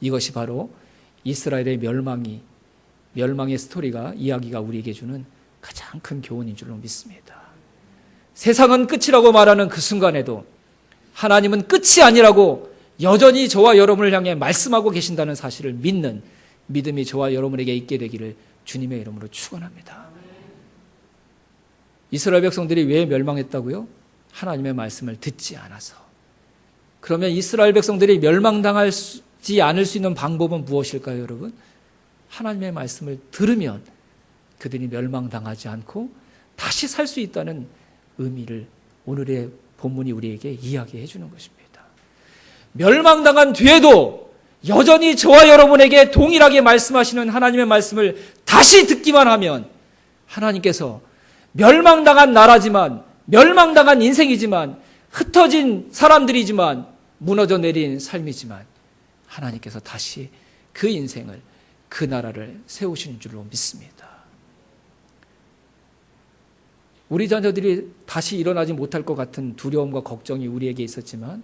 이것이 바로 이스라엘의 멸망의 스토리가, 이야기가 우리에게 주는 가장 큰 교훈인 줄로 믿습니다. 세상은 끝이라고 말하는 그 순간에도 하나님은 끝이 아니라고 여전히 저와 여러분을 향해 말씀하고 계신다는 사실을 믿는 믿음이 저와 여러분에게 있게 되기를 주님의 이름으로 축원합니다. 이스라엘 백성들이 왜 멸망했다고요? 하나님의 말씀을 듣지 않아서. 그러면 이스라엘 백성들이 멸망당하지 않을 수 있는 방법은 무엇일까요, 여러분? 하나님의 말씀을 들으면 그들이 멸망당하지 않고 다시 살 수 있다는 의미를 오늘의 본문이 우리에게 이야기해 주는 것입니다. 멸망당한 뒤에도 여전히 저와 여러분에게 동일하게 말씀하시는 하나님의 말씀을 다시 듣기만 하면 하나님께서 멸망당한 나라지만, 멸망당한 인생이지만, 흩어진 사람들이지만, 무너져 내린 삶이지만 하나님께서 다시 그 인생을, 그 나라를 세우시는 줄로 믿습니다. 우리 자녀들이 다시 일어나지 못할 것 같은 두려움과 걱정이 우리에게 있었지만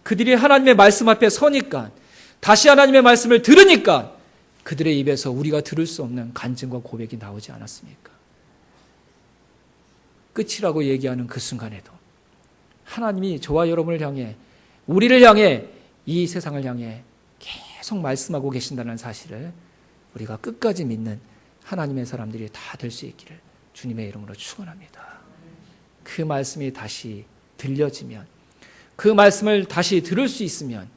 그들이 하나님의 말씀 앞에 서니까, 다시 하나님의 말씀을 들으니까 그들의 입에서 우리가 들을 수 없는 간증과 고백이 나오지 않았습니까? 끝이라고 얘기하는 그 순간에도 하나님이 저와 여러분을 향해, 우리를 향해, 이 세상을 향해 계속 말씀하고 계신다는 사실을 우리가 끝까지 믿는 하나님의 사람들이 다 될 수 있기를 주님의 이름으로 축원합니다. 그 말씀이 다시 들려지면, 그 말씀을 다시 들을 수 있으면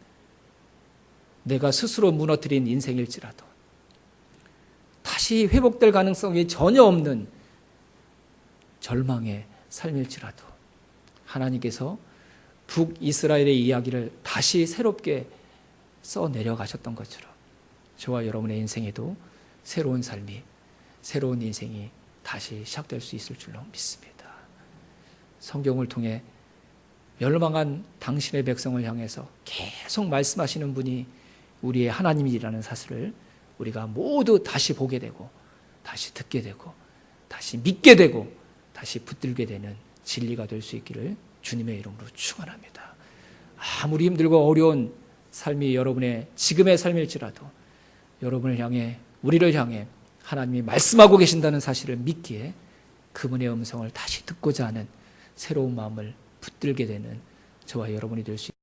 내가 스스로 무너뜨린 인생일지라도 다시 회복될 가능성이 전혀 없는 절망의 삶일지라도 하나님께서 북이스라엘의 이야기를 다시 새롭게 써내려가셨던 것처럼 저와 여러분의 인생에도 새로운 삶이, 새로운 인생이 다시 시작될 수 있을 줄로 믿습니다. 성경을 통해 멸망한 당신의 백성을 향해서 계속 말씀하시는 분이 우리의 하나님이라는 사실을 우리가 모두 다시 보게 되고, 다시 듣게 되고, 다시 믿게 되고, 다시 붙들게 되는 진리가 될 수 있기를 주님의 이름으로 축원합니다. 아무리 힘들고 어려운 삶이 여러분의 지금의 삶일지라도 여러분을 향해, 우리를 향해 하나님이 말씀하고 계신다는 사실을 믿기에 그분의 음성을 다시 듣고자 하는 새로운 마음을 붙들게 되는 저와 여러분이 될 수 있습니다.